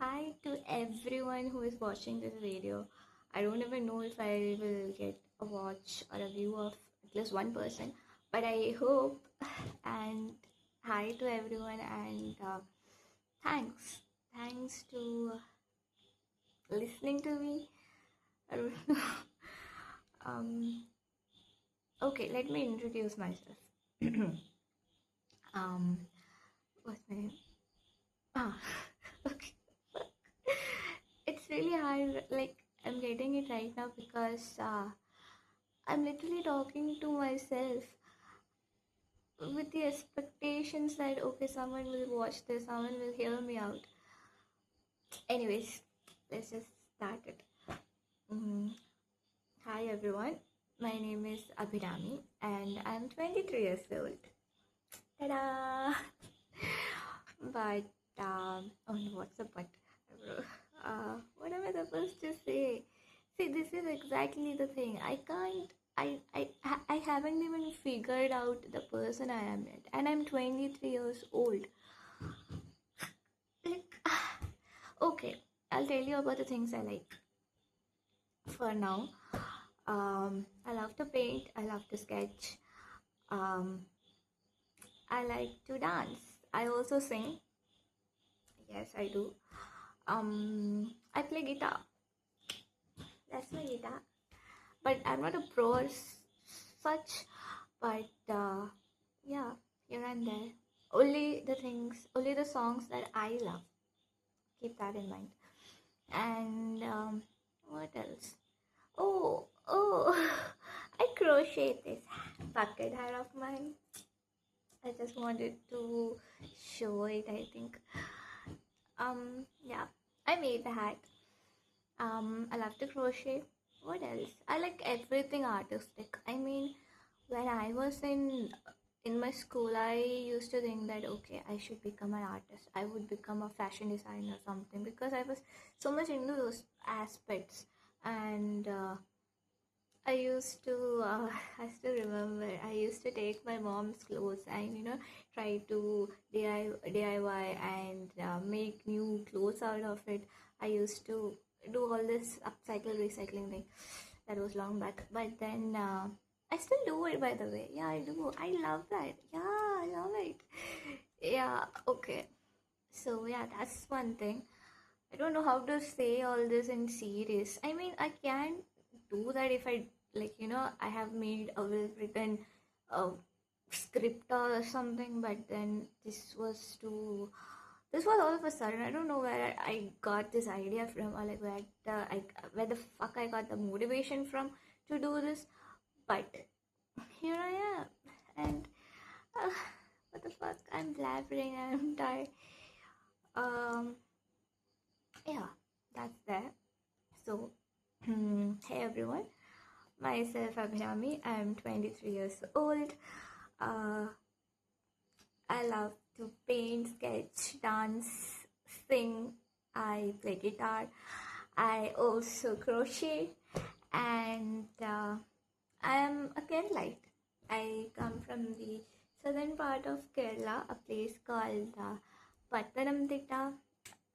Hi to everyone who is watching this video. I don't even know if I will get a watch or a view of at least one person, but I hope. And hi to everyone, and thanks. Thanks to listening to me. I don't know. um, okay, let me introduce myself. um, what's my name? Ah, okay. It's really hard. Like I'm getting it right now because I'm literally talking to myself with the expectations that okay, someone will watch this, someone will hear me out. Anyways, let's just start it. Mm, Hi everyone, my name is Abhirami and I'm 23 years old. Ta-da! But oh no, what's the but? What am I supposed to say? See, this is exactly the thing. I can't. I haven't even figured out the person I am yet, and I'm 23 years old. Like, okay, I'll tell you about the things I like. For now, I love to paint. I love to sketch. Um, I like to dance. I also sing. Yes, I do. I play guitar. That's my guitar. But I'm not a pro or such. But yeah, here and there. Only the songs that I love. Keep that in mind. And what else? Oh, I crochet this bucket hat of mine. I just wanted to show it. I think. Yeah, I made the hat. I love to crochet. What else? I like everything artistic. I mean, when I was in my school, I used to think that okay, I should become an artist. I would become a fashion designer or something because I was so much into those aspects. And I still remember, I used to take my mom's clothes and, try to DIY and make new clothes out of it. I used to do all this upcycle, recycling thing. That was long back. But then I still do it, by the way. Yeah, I do. I love that. Yeah, I love it. Yeah, okay. So, yeah, that's one thing. I don't know how to say all this in series. I mean, I can do that if I like, I have made a well written uh, script or something, but then this was all of a sudden. I don't know where I got this idea from, or like where the fuck I got the motivation from to do this, but here I am, and uh, what the fuck? I'm blabbering. I'm tired. Um, yeah, that's that. So, hey everyone, myself Abhirami. I'm 23 years old. Uh, I love to paint, sketch, dance, sing. I play guitar. I also crochet, and I am a Keralite. I come from the southern part of Kerala, a place called Pathanamthitta.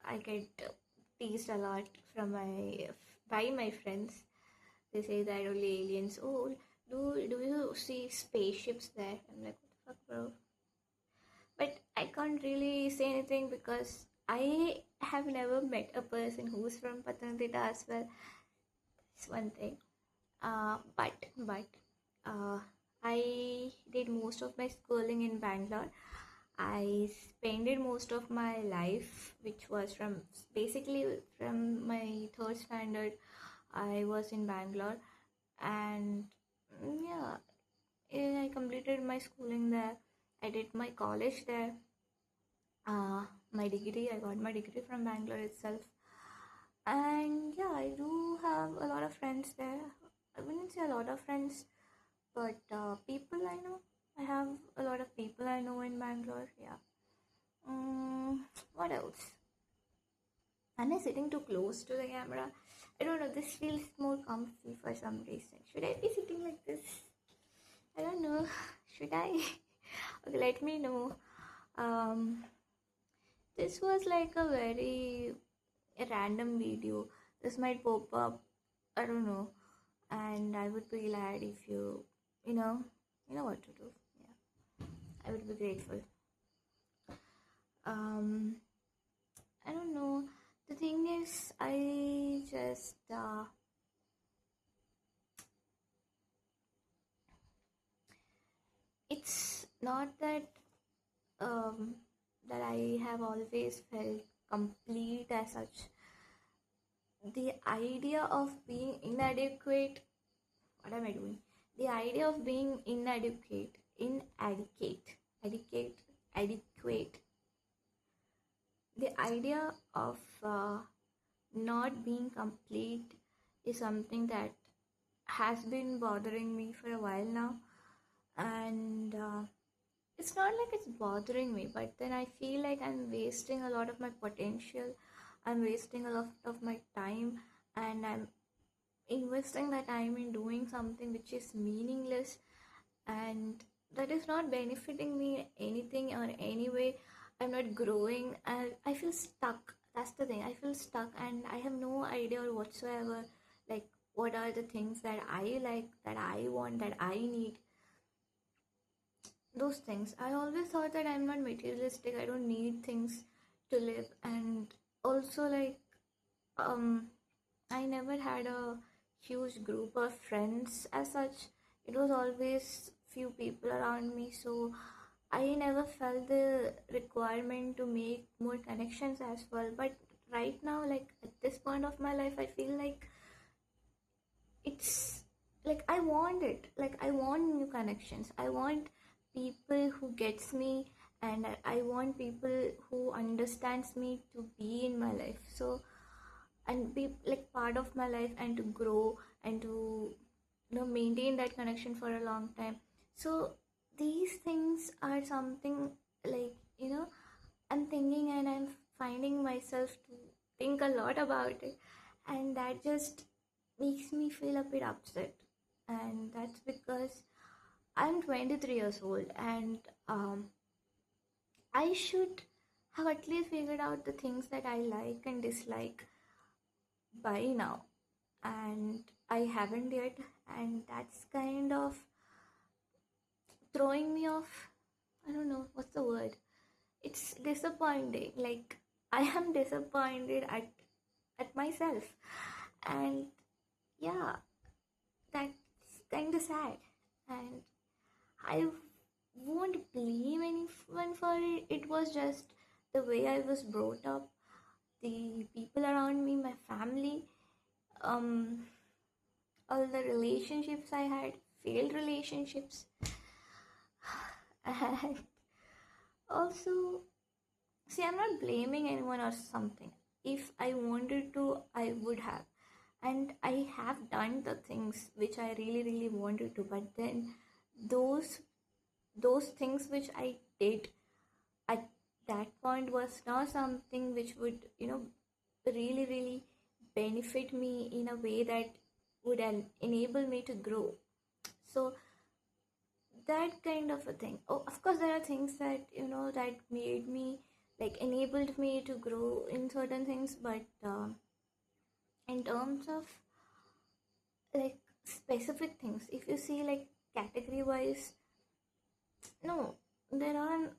I get teased a lot from my by my friends. They say that only aliens. Oh, do you see spaceships there? I'm like, what the fuck, bro? But I can't really say anything because I have never met a person who's from Pathanamthitta as well. It's one thing. But I did most of my schooling in Bangalore. I spent most of my life, which was from basically from my third standard. I was in Bangalore, and yeah, I completed my schooling there. I did my college there. My degree, I got my degree from Bangalore itself. And yeah, I do have a lot of friends there. I wouldn't say a lot of friends, but people I know. I have a lot of people I know in Bangalore. Yeah. What else? Am I sitting too close to the camera? I don't know. This feels more comfy for some reason. Should I be sitting like this? I don't know. Should I? Okay, let me know. Um, this was like a very a random video. This might pop up, I don't know, and I would be glad if you know, you know what to do. Yeah, I would be grateful. Um, I don't know. The thing is, I just it's not that um that I have always felt complete as such. The idea of being inadequate, what am I doing? The idea of being adequate, adequate. The idea of not being complete is something that has been bothering me for a while now, and it's not like it's bothering me, but then I feel like I'm wasting a lot of my potential. I'm wasting a lot of my time, and I'm investing that time in doing something which is meaningless, and that is not benefiting me anything or any way. I'm not growing, and I feel stuck. That's the thing. I feel stuck, and I have no idea whatsoever, like what are the things that I like, that I want, that I need. Those things. I always thought that I'm not materialistic. I don't need things to live, and also like um I never had a huge group of friends as such. It was always few people around me, so I never felt the requirement to make more connections as well. But right now, like at this point of my life, I feel like it's like I want it. Like I want new connections. I want people who gets me, and I want people who understands me to be in my life. So and be like part of my life, and to grow, and to maintain that connection for a long time. So these things are something, like I'm thinking, and I'm finding myself to think a lot about it, and that just makes me feel a bit upset. And that's because I'm 23 years old, and I should have at least figured out the things that I like and dislike by now, and I haven't yet, and that's kind of throwing me off. I don't know what's the word. It's disappointing. Like I am disappointed at myself, and yeah, that's kind of sad. And I won't blame anyone for it. It was just the way I was brought up, the people around me, my family, um, all the relationships I had, failed relationships, and also, see, I'm not blaming anyone or something. If I wanted to, I would have. And I have done the things which I really, really wanted to. But then those those things which I did at that point was not something which would, really, really benefit me in a way that would enable me to grow. So that kind of a thing. Oh, of course, there are things that that made me, like, enabled me to grow in certain things, but in terms of like specific things, if you see like category wise, no, there are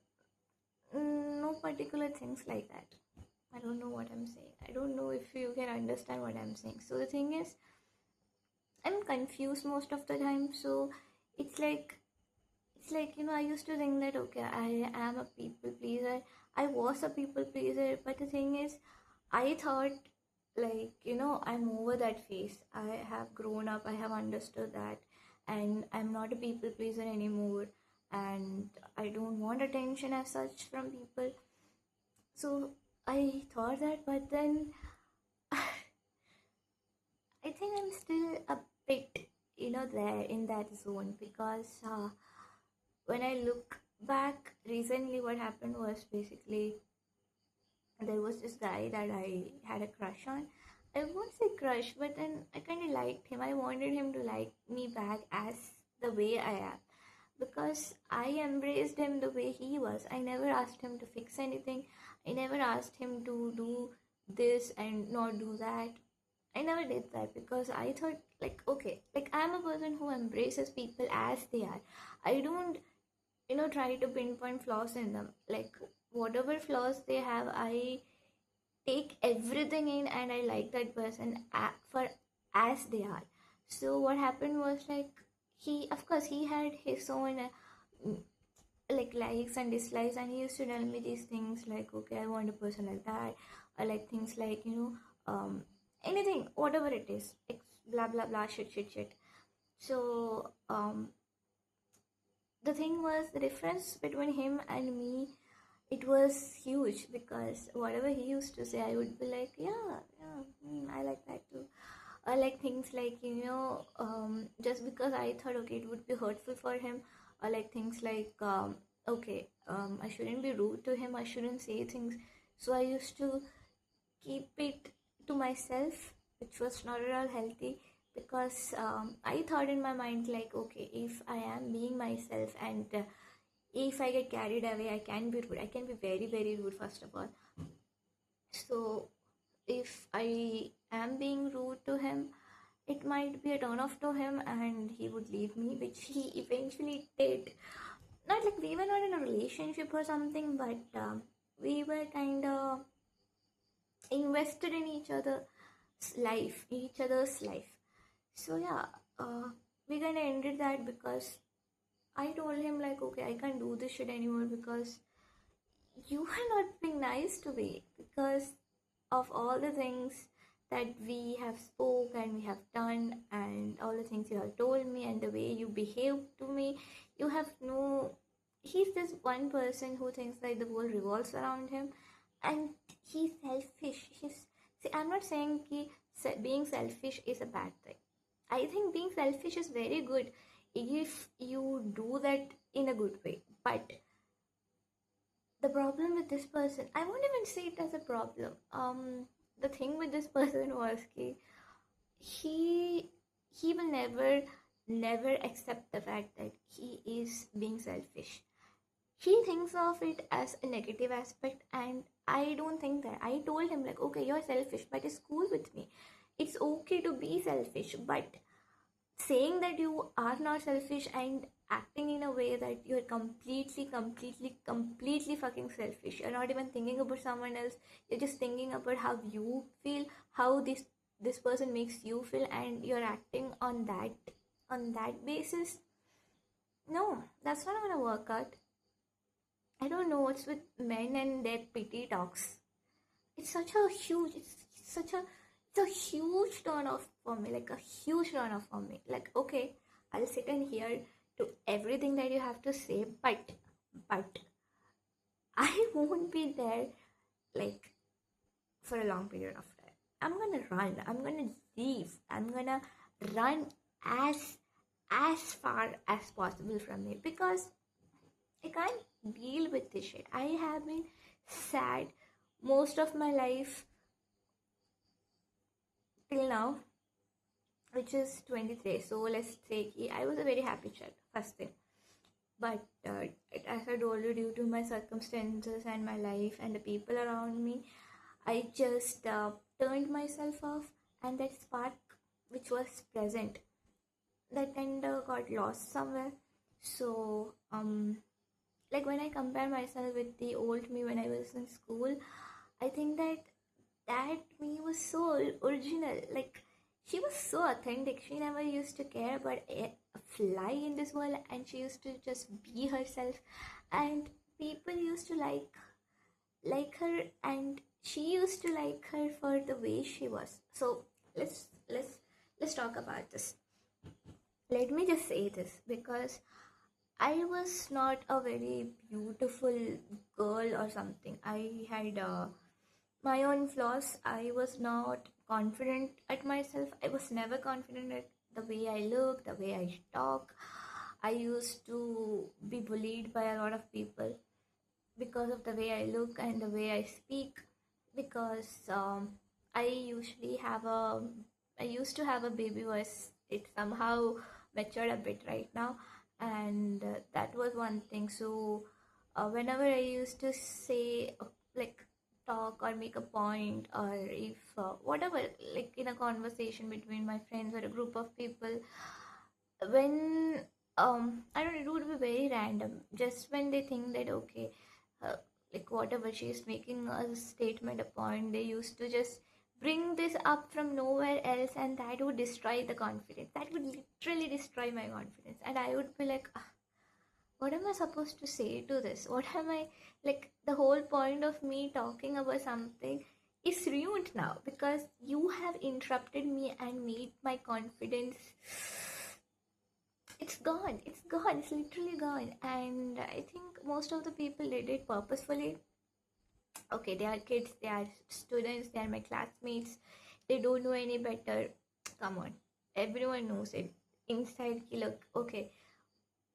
no particular things like that. I don't know what I'm saying. I don't know if you can understand what I'm saying. So the thing is, I'm confused most of the time. So it's like I used to think that okay, I am a people pleaser. I was a people pleaser, but the thing is, I thought, like, I'm over that phase. I have grown up, I have understood that, and I'm not a people pleaser anymore, and I don't want attention as such from people. So I thought that, but then I think I'm still a bit, there in that zone, because when I look back recently, what happened was basically there was this guy that I had a crush on. I won't say crush, but then I kind of liked him. I wanted him to like me back as the way I am, because I embraced him the way he was. I never asked him to fix anything. I never asked him to do this and not do that. I never did that because I thought, like, okay, like I'm a person who embraces people as they are. I don't, try to pinpoint flaws in them. Like, whatever flaws they have, I take everything in and I like that person for as they are. So what happened was, like, he, of course, he had his own like likes and dislikes, and he used to tell me these things like, okay, I want a person like that. I like things like, anything, whatever it is, blah blah blah, shit. So the thing was, the difference between him and me, it was huge, because whatever he used to say, I would be like, yeah, yeah, I like that too. I like things like, just because I thought, okay, it would be hurtful for him. I like things like, okay, I shouldn't be rude to him, I shouldn't say things. So I used to keep it to myself, which was not at all healthy, because I thought in my mind, like, okay, if I am being myself, and if I get carried away, I can be rude. I can be very, very rude, first of all. So if I am being rude to him, it might be a turn off to him and he would leave me, which he eventually did. Not like we were not in a relationship or something, but we were kind of invested in each other's life. So yeah, we kind of ended that because I told him, like, okay, I can't do this shit anymore because you are not being nice to me, because of all the things that we have spoke and we have done, and all the things you have told me, and the way you behave to me. You have no He's this one person who thinks that the world revolves around him, and he's selfish. See, I'm not saying being selfish is a bad thing. I think being selfish is very good if you do that in a good way. But the problem with this person, I won't even say it as a problem. The thing with this person was he he will never accept the fact that he is being selfish. He thinks of it as a negative aspect, and I don't think that. I told him, like, okay, you're selfish, but it's cool with me. It's okay to be selfish, but saying that you are not selfish and acting in a way that you're completely fucking selfish. You're not even thinking about someone else. You're just thinking about how you feel, how this person makes you feel, and you're acting on that basis. No, that's not gonna work out. I don't know what's with men and their pity talks. It's such a huge, such a, it's a huge turn off for me, like a huge turn off for me. Like, okay, I'll sit and hear to everything that you have to say, but I won't be there, like, for a long period of time. I'm gonna run. I'm gonna leave. I'm gonna run as far as possible from it, because I can't deal with this shit. I have been sad most of my life till now, which is 23. So let's say I was a very happy child, first thing. But as I told you, due to my circumstances and my life and the people around me, I just turned myself off, and that spark which was present, that kind of got lost somewhere. So like, when I compare myself with the old me when I was in school, I think that me was so original. Like, she was so authentic. She never used to care about a fly in this world, and she used to just be herself. And people used to like her, and she used to like her for the way she was. So let's talk about this. Let me just say this, because I was not a very beautiful girl or something. I had my own flaws. I was not confident at myself. I was never confident at the way I look, the way I talk. I used to be bullied by a lot of people because of the way I look and the way I speak. Because I usually have a, I used to have a baby voice. It somehow matured a bit right now, and that was one thing. So whenever I used to say, like, talk or make a point, or if whatever, like in a conversation between my friends or a group of people, when I don't know, it would be very random. Just when they think that okay, uh, like whatever she's making a statement, a point, they used to just bring this up from nowhere else, and that would destroy the confidence. That would literally destroy my confidence, and I would be like, "Ah, what am I supposed to say to this? What am I like? The whole point of me talking about something is ruined now because you have interrupted me and made my confidence. It's gone. It's gone. It's literally gone. And I think most of the people did it purposefully. Okay, they are kids, they are students, they are my classmates, they don't know any better. Come on, everyone knows it. Inside, look, okay,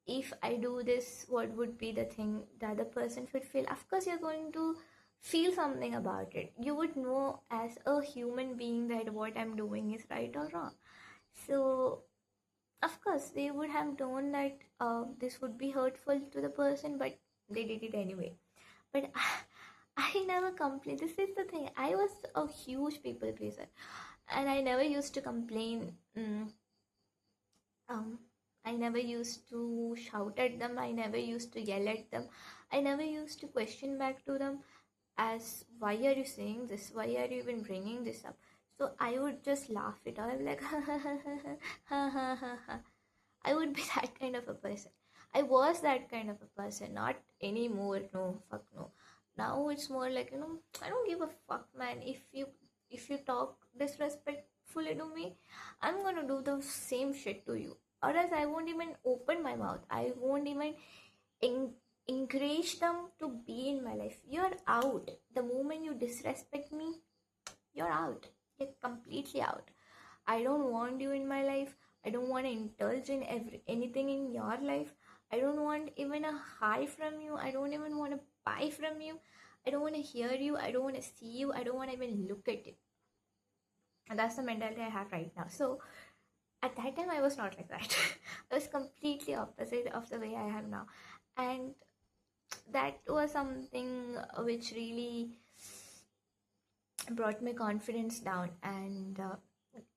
if I do this, what would be the thing the other person should feel? Of course, you're going to feel something about it. You would know as a human being that what I'm doing is right or wrong. So, of course, they would have known that this would be hurtful to the person, but they did it anyway. But I never complained. This is the thing. I was a huge people pleaser, and I never used to complain. Um, I never used to shout at them. I never used to yell at them. I never used to question back to them as why are you saying this? Why are you even bringing this up? So I would just laugh it out. I'd be like, ha ha ha ha ha ha ha ha ha. I would be that kind of a person. I was that kind of a person, not anymore. No, fuck no. Now it's more like, I don't give a fuck, man. If you talk disrespectfully to me, I'm gonna do the same shit to you. Or else I won't even open my mouth. I won't even en- encourage them to be in my life. You're out. The moment you disrespect me, you're out. You're completely out. I don't want you in my life. I don't want to indulge in anything in your life. I don't want even a hi from you. I don't even want to buy from you. I don't want to hear you. I don't want to see you. I don't want to even look at you. And that's the mentality I have right now. So at that time, I was not like that. I was completely opposite of the way I am now. And that was something which really brought my confidence down. And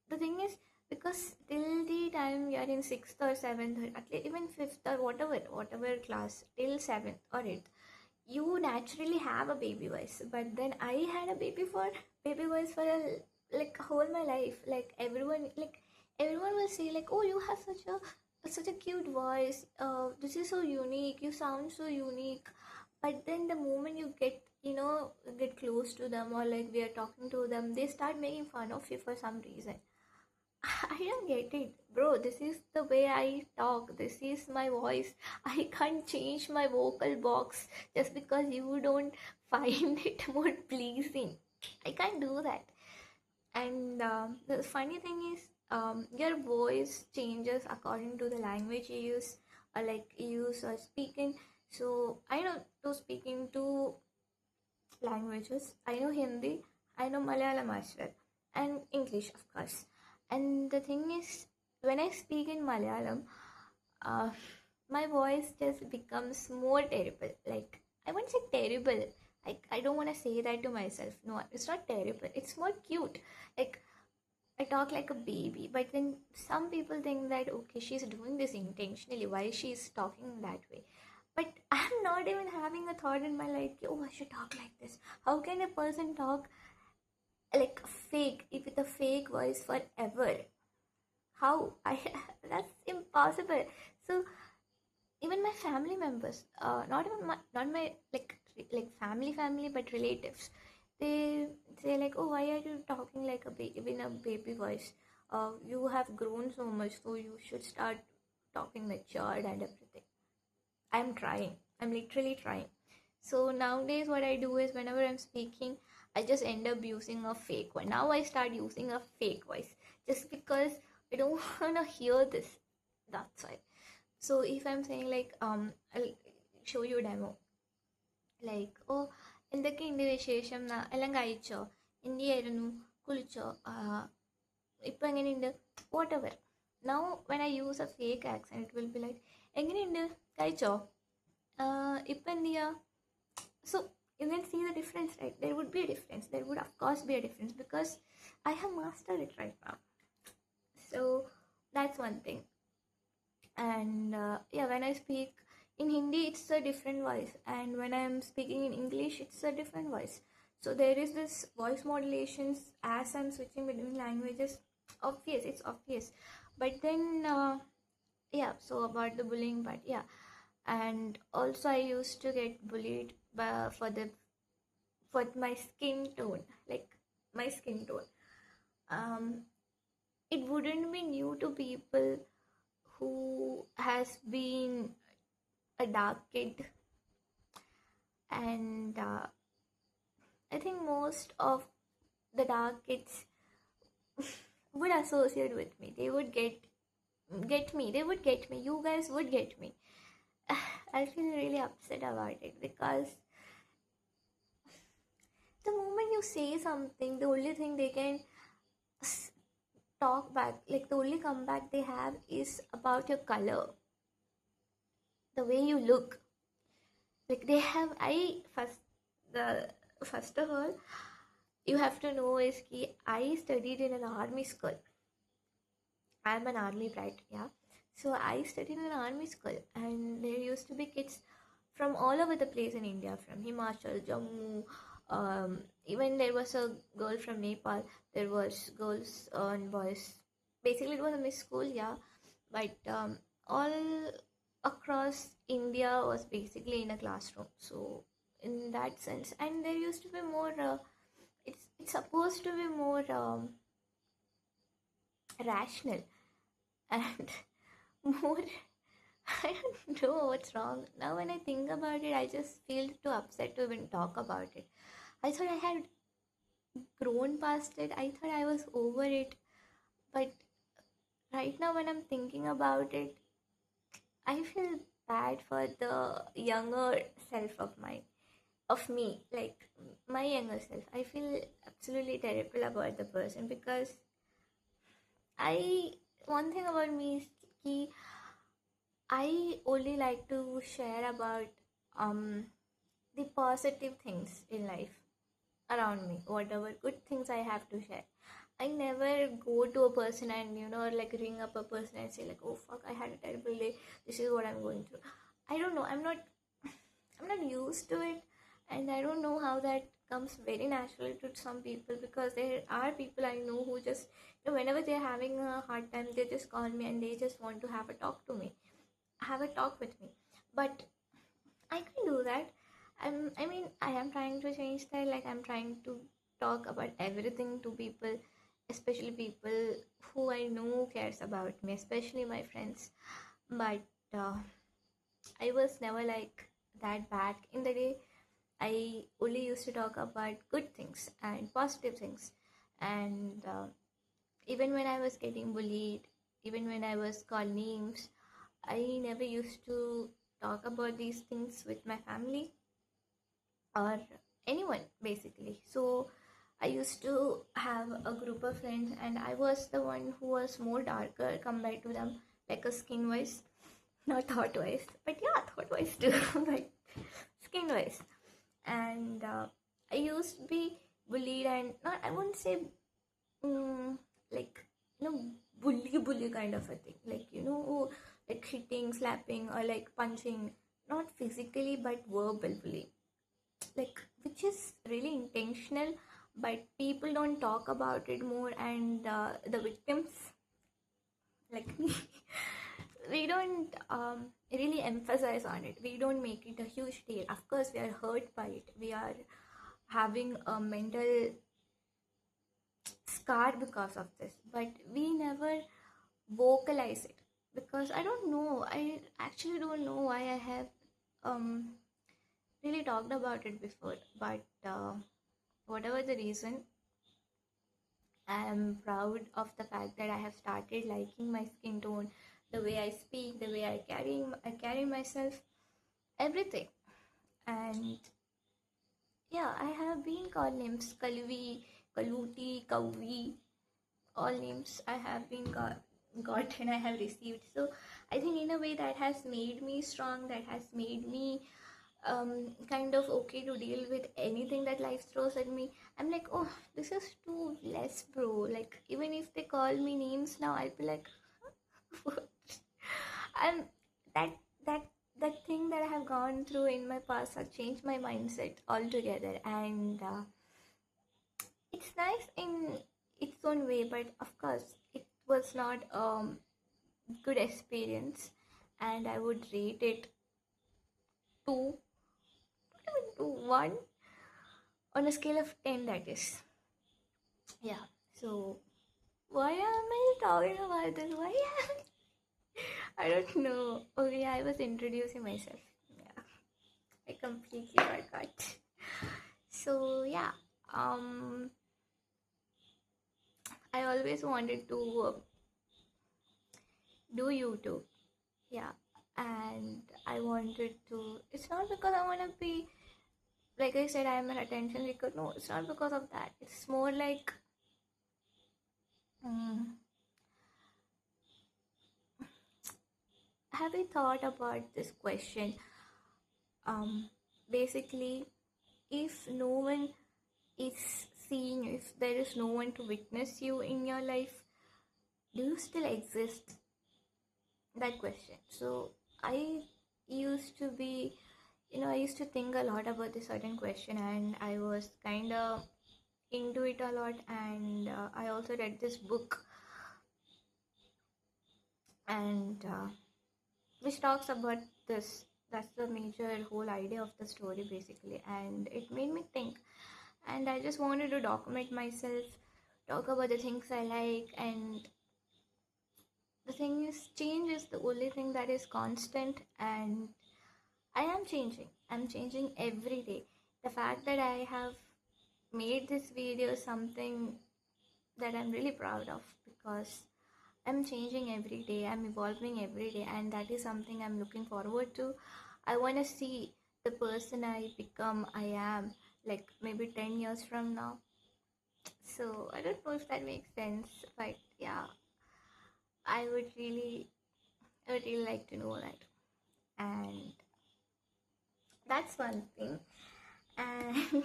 the thing is, because till the time you are in sixth or seventh, or at least even fifth or whatever class, till seventh or eighth, you naturally have a baby voice. But then I had a baby voice for a like whole my life. Like everyone will say like, oh, you have such a cute voice. This is so unique. You sound so unique. But then the moment you get close to them, or like we are talking to them, they start making fun of you for some reason. I don't get it, bro. This is the way I talk. This is my voice. I can't change my vocal box just because you don't find it more pleasing. I can't do that. And the funny thing is, your voice changes according to the language you use, or like you use or speaking. So I know to speaking two languages. I know Hindi, I know Malayalam as well, and English, of course. And the thing is, when I speak in Malayalam, uh, my voice just becomes more terrible. Like, I won't say terrible. I don't want to say that to myself. No, it's not terrible. It's more cute. Like, I talk like a baby. But then some people think that, okay, she's doing this intentionally. Why she's talking that way? But I'm not even having a thought in my life, oh, I should talk like this. How can a person talk like fake, if with a fake voice forever? How? I That's impossible. So even my family members, not my like family, but relatives, they say like, oh, why are you talking like a baby in a baby voice? You have grown so much, so you should start talking matured and everything. I'm trying. I'm literally trying. So nowadays, what I do is whenever I'm speaking, I just end up using a fake one. Now I start using a fake voice just because I don't want to hear this. That's why. So if I'm saying like, I'll show you a demo. Like, oh, എന്തൊക്കെയുണ്ട് വിശേഷം എല്ലാം കഴിച്ചോ, എന്തിയായിരുന്നു, കുളിച്ചോ, ഇപ്പം എങ്ങനെയുണ്ട്, what ever. Now when I use a fake accent, it will be like, എങ്ങനെയുണ്ട്, കഴിച്ചോ, ഇപ്പം എന്ത് ചെയ്യുക. So you can see the difference, right? There would be a difference. There would, of course, be a difference because I have mastered it right now. So that's one thing. And yeah, when I speak in Hindi, it's a different voice, and when I'm speaking in English, it's a different voice. So there is this voice modulations as I'm switching between languages. Obvious, it's obvious. But then yeah, so about the bullying part, yeah. And also I used to get bullied for my skin tone, like my skin tone. um it wouldn't be new to people who has been a dark kid. And I think most of the dark kids would associate with me. They would get me. They would get me. You guys would get me. I feel really upset about it because the moment you say something, the only thing they can talk back, like the only comeback they have, is about your color, the way you look. Like they have, I first the first of all, you have to know is ki I studied in an army school. I'm an army brat, yeah. So I studied in an army school, and there used to be kids from all over the place in India, from Himachal, Jammu. Even there was a girl from Nepal. There was girls and boys. Basically, it was a mixed school, yeah. But all across India was basically in a classroom. So in that sense, and there used to be more. It's supposed to be more rational and more. I don't know what's wrong. Now when I think about it, I just feel too upset to even talk about it. I thought I had grown past it. I thought I was over it. But right now when I'm thinking about it, I feel bad for the younger self of me, like my younger self. I feel absolutely terrible about the person because I one thing about me is ki I only like to share about um the positive things in life around me, whatever good things I have to share. I never go to a person and or like ring up a person and say like, oh fuck, I had a terrible day. This is what I'm going through. I don't know. I'm not used to it, and I don't know how that comes very naturally to some people because there are people I know who just whenever they're having a hard time, they just call me and they just want to have a talk to me, have a talk with me. But I can do that. I mean, I am trying to change that. Like, I'm trying to talk about everything to people, especially people who I know cares about me, especially my friends. But I was never like that back in the day. I only used to talk about good things and positive things. And even when I was getting bullied, even when I was called names, I never used to talk about these things with my family or anyone basically. So I used to have a group of friends, and I was the one who was more darker compared to them, like a skin wise, not thought wise, but yeah, thought wise too, but skin wise. And I used to be bullied, and not, I wouldn't say like bully kind of a thing, like like hitting, slapping, or like punching, not physically but verbal bullying, like which is really intentional, but people don't talk about it more. And the victims like me, we don't really emphasize on it. We don't make it a huge deal. Of course we are hurt by it, we are having a mental scar because of this, but we never vocalize it because I don't know, I actually don't know why I have um really talked about it before. But whatever the reason, I am proud of the fact that I have started liking my skin tone, the way I speak, the way I carry myself, everything. And yeah, I have been called names, Kalvi, Kaluti, Kavi, all names I have been gotten, I have received. So I think in a way that has made me strong, that has made me kind of okay to deal with anything that life throws at me. I'm like, oh, this is too less, bro. Like, even if they call me names now, I'll be like, what? And that that that thing that I have gone through in my past has changed my mindset altogether, and it's nice in its own way. But of course, it was not good experience, and I would rate it two, not even two, one on a scale of 10. That is, yeah. So why am I talking about this? Why am I don't know. Okay, I was introducing myself. Yeah, I completely forgot. So yeah, um, I always wanted to do YouTube. Yeah, and I wanted to. It's not because I want to be, like I said, I'm an attention seeker. No, it's not because of that. It's more like, um, have you thought about this question? Um, Basically, if no one is seeing, if there is no one to witness you in your life, do you still exist? That question. So I used to be, I used to think a lot about this certain question, and I was kind of into it a lot. And I also read this book, and which talks about this. That's the major whole idea of the story, basically, and it made me think. And I just wanted to document myself, talk about the things I like. And the thing is, change is the only thing that is constant, and I am changing. I'm changing every day. The fact that I have made this video is something that I'm really proud of, because I'm changing every day, I'm evolving every day, and that is something I'm looking forward to. I want to see the person I become, I am, like maybe 10 years from now. So I don't know if that makes sense, but yeah, I would really, I would really like to know that. And that's one thing. And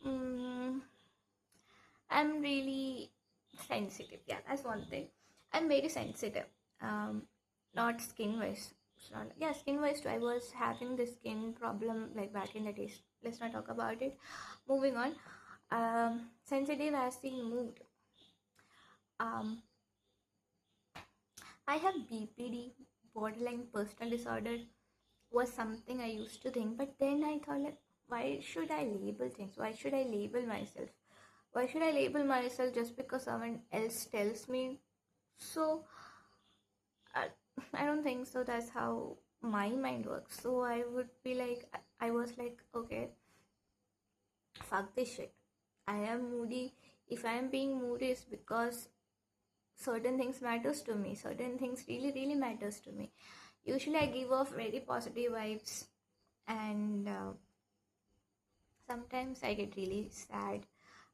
mm, I'm really sensitive. Yeah, that's one thing. I'm very sensitive. Um, Not skin wise. Yeah, skin wise too. I was having this skin problem like back in the days. Let's not talk about it. Moving on. Sensitive as the mood. Um, I have BPD, borderline personal disorder, was something I used to think, but then I thought, like, why should I label things? Why should I label myself? Why should I label myself just because someone else tells me so? I, I don't think so. That's how my mind works. So I would be like, I was like, okay, fuck this shit. I am moody. If I am being moody, it's because certain things matters to me. Certain things really, really matters to me. Usually, I give off very positive vibes, and sometimes I get really sad.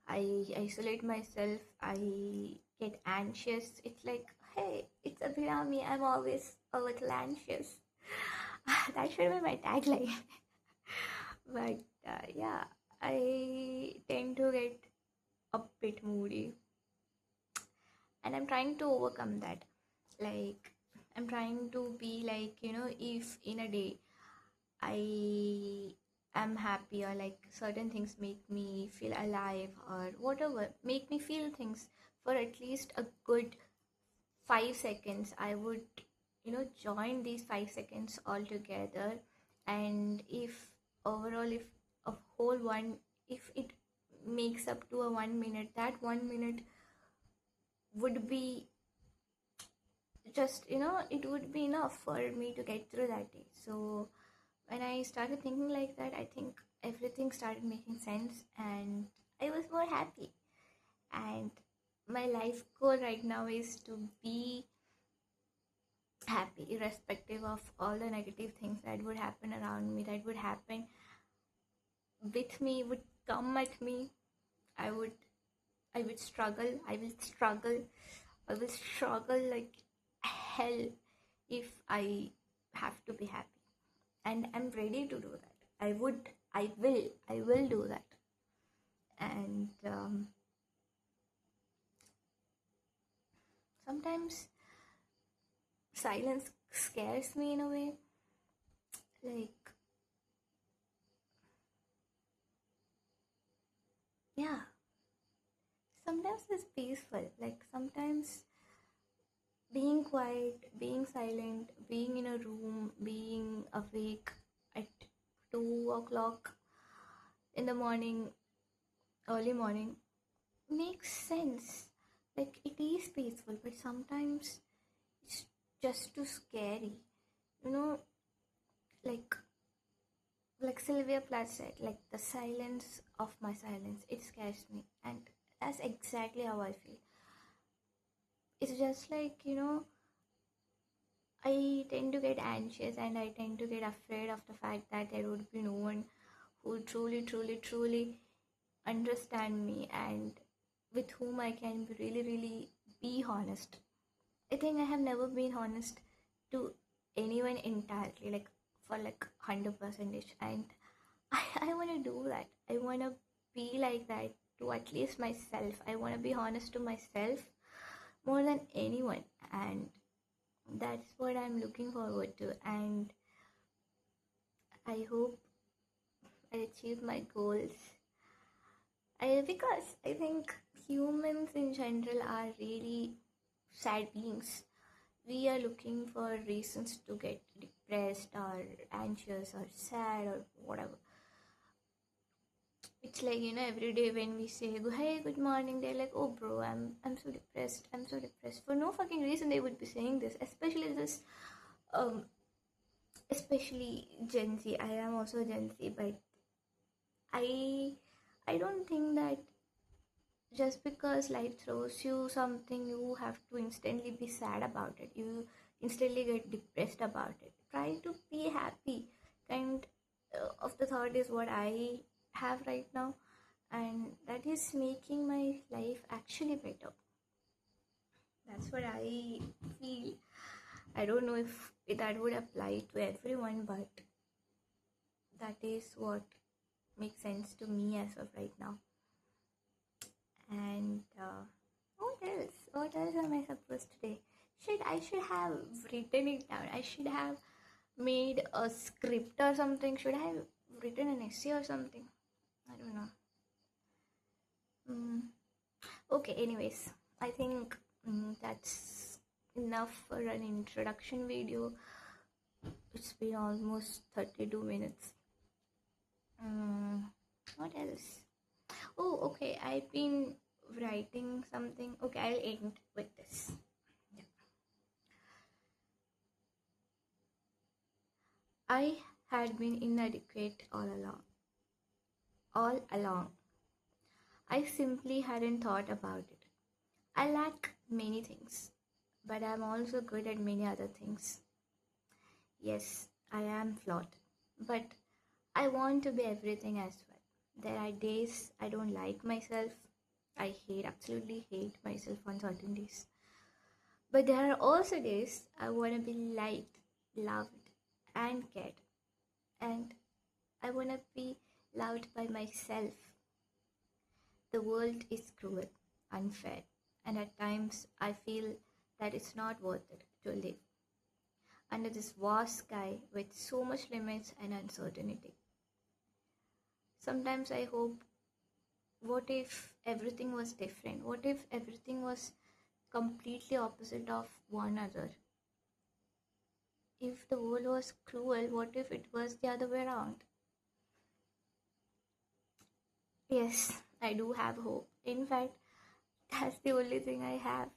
I isolate myself. I get anxious. It's like, hey, it's Abhirami. I'm always a little anxious. That should be my tagline. But yeah, I tend to get a bit moody, and I'm trying to overcome that. Like, I'm trying to be like, if in a day I am happy, or like certain things make me feel alive, or whatever, make me feel things for at least a good 5 seconds, I would, join these 5 seconds all together. And if overall, if a whole one, if it makes up to a 1 minute, that 1 minute would be just, it would be enough for me to get through that day. So when I started thinking like that, I think everything started making sense, and I was more happy. And my life goal right now is to be happy, irrespective of all the negative things that would happen around me, that would happen with me, would come at me. I would, I would struggle. I will struggle. I will struggle like hell if I have to be happy. and I'm ready to do that. I will do that. And sometimes silence scares me in a way. Like, yeah, sometimes it's peaceful. Like, sometimes being quiet, being silent, being in a room, being awake at 2 o'clock in the morning, early morning, makes sense. Like, it is peaceful, but sometimes it's just too scary. You know, like Sylvia Plath said, like the silence of my silence, it scares me. And that's exactly how I feel. It's just like, I tend to get anxious and I tend to get afraid of the fact that there would be no one who truly, truly, truly understand me and with whom I can really, really be honest. I think I have never been honest to anyone entirely, like for like 100%. And I want to do that. I want to be like that to at least myself. I want to be honest to myself more than anyone. And that's what I'm looking forward to. And I hope I achieve my goals. Because I think humans in general are really sad beings. We are looking for reasons to get depressed or anxious or sad or whatever. It's like, every day when we say, hey, good morning, they're like, oh, bro, I'm so depressed. I'm so depressed. For no fucking reason, they would be saying this, um, especially Gen Z. I am also Gen Z, but I, I don't think that just because life throws you something, you have to instantly be sad about it. You instantly get depressed about it. Try to be happy. Kind of the thought is what I have right now, and that is making my life actually better. That's what I feel. I don't know if that would apply to everyone, but that is what makes sense to me as of right now. And what else? What else am I supposed to say? I should have written it down. I should have made a script or something. Should I have written an essay or something? I don't know. Okay, anyways, I think that's enough for an introduction video. It's been almost 32 minutes. What else? Oh, okay, I've been writing something. Okay, I'll end with this. Yeah. I had been inadequate all along. All along. I simply hadn't thought about it. I lack many things, but I'm also good at many other things. Yes, I am flawed, but I want to be everything as well. There are days I don't like myself. I absolutely hate myself on certain days. But there are also days I want to be liked, loved, and cared. And I want to be loved by myself. The world is cruel, unfair, and at times I feel that it's not worth it to live under this vast sky with so much limits and uncertainty. Sometimes I hope, what if everything was different? What if everything was completely opposite of one another? If the world was cruel, what if it was the other way around? Yes, I do have hope. In fact, that's the only thing I have.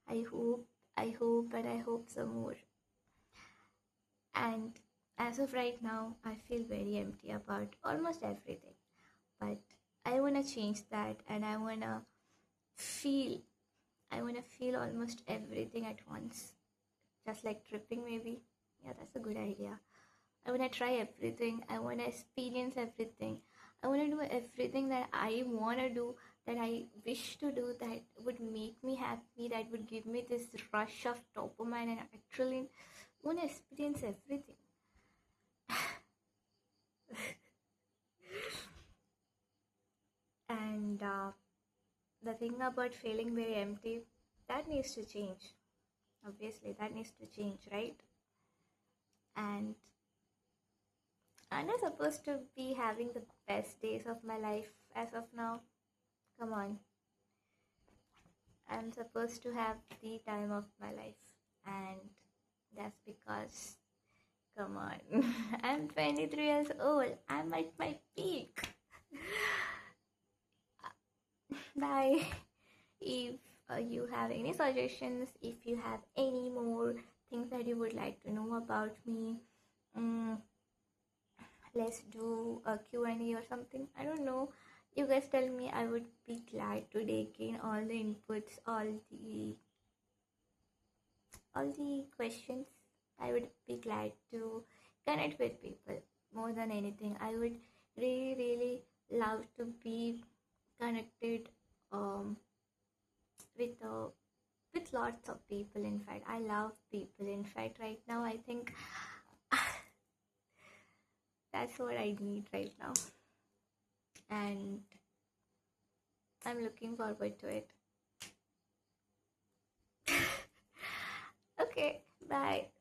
I hope, and I hope some more. And as of right now, I feel very empty about almost everything. But I want to change that, and feel, I want to feel almost everything at once. Just like tripping, maybe. Yeah, that's a good idea. I want to try everything. I want to experience everything. I want to do everything that I want to do, that I wish to do, that would make me happy, that would give me this rush of dopamine and adrenaline. I want to experience everything. And the thing about feeling very empty, that needs to change. Obviously, that needs to change, right? And I'm not supposed to be having the best days of my life as of now. Come on. I'm supposed to have the time of my life. And that's because, come on, I'm 23 years old. I'm at my peak. Bye. If you have any suggestions, if you have any more things that you would like to know about me, um, let's do a Q&A or something. I don't know. You guys tell me. I would be glad to take in all the inputs, all the questions. I would be glad to connect with people more than anything. I would really, really love to be connected um, with lots of people. In fact, I love people. In fact, right now, I think that's what I need right now, and I'm looking forward to it. Okay, bye.